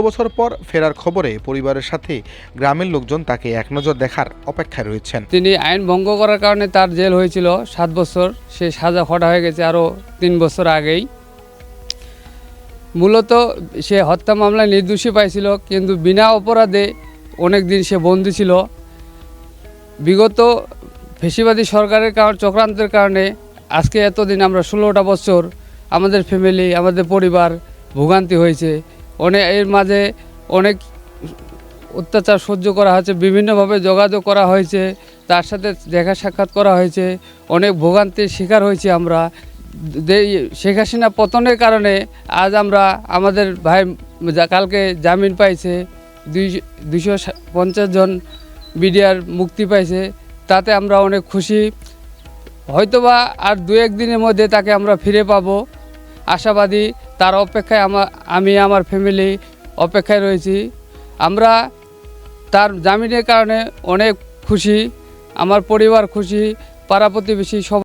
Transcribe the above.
বছর পর ফেরার খবরে পরিবারের সাথে গ্রামের লোকজন তাকে এক নজর দেখার অপেক্ষায় রয়েছেন। তিনি আইন ভঙ্গ করার কারণে তার জেল হয়েছিল 7 বছর, সে সাজা খটা হয়ে গেছে আরও 3 বছর আগেই। মূলত সে হত্যা মামলায় নির্দোষী পাইছিল, কিন্তু বিনা অপরাধে অনেক দিন সে বন্দী ছিল। বিগত ফেসিবাদী সরকারের চক্রান্তের কারণে আজকে এতদিন আমরা 16টা বছর আমাদের ফ্যামিলি, আমাদের পরিবার ভোগান্তি হয়েছে। এর মাঝে অনেক অত্যাচার সহ্য করা হয়েছে, বিভিন্নভাবে যোগাযোগ করা হয়েছে, তার সাথে দেখা সাক্ষাৎ করা হয়েছে, অনেক ভোগান্তির শিকার হয়েছি আমরা। শেখ হাসিনা পতনের কারণে আজ আমরা আমাদের ভাই কালকে জামিন পাইছে, 250 জন বিডিআর মুক্তি পাইছে, তাতে আমরা অনেক খুশি। হয়তোবা আর 2-1 দিনের মধ্যে তাকে আমরা ফিরে পাবো, আশাবাদী। তার অপেক্ষায় আমি আমার ফ্যামিলি অপেক্ষায় রয়েছি। আমরা তার জামিনের কারণে অনেক খুশি, আমার পরিবার খুশি, পাড়া প্রতিবেশী সব।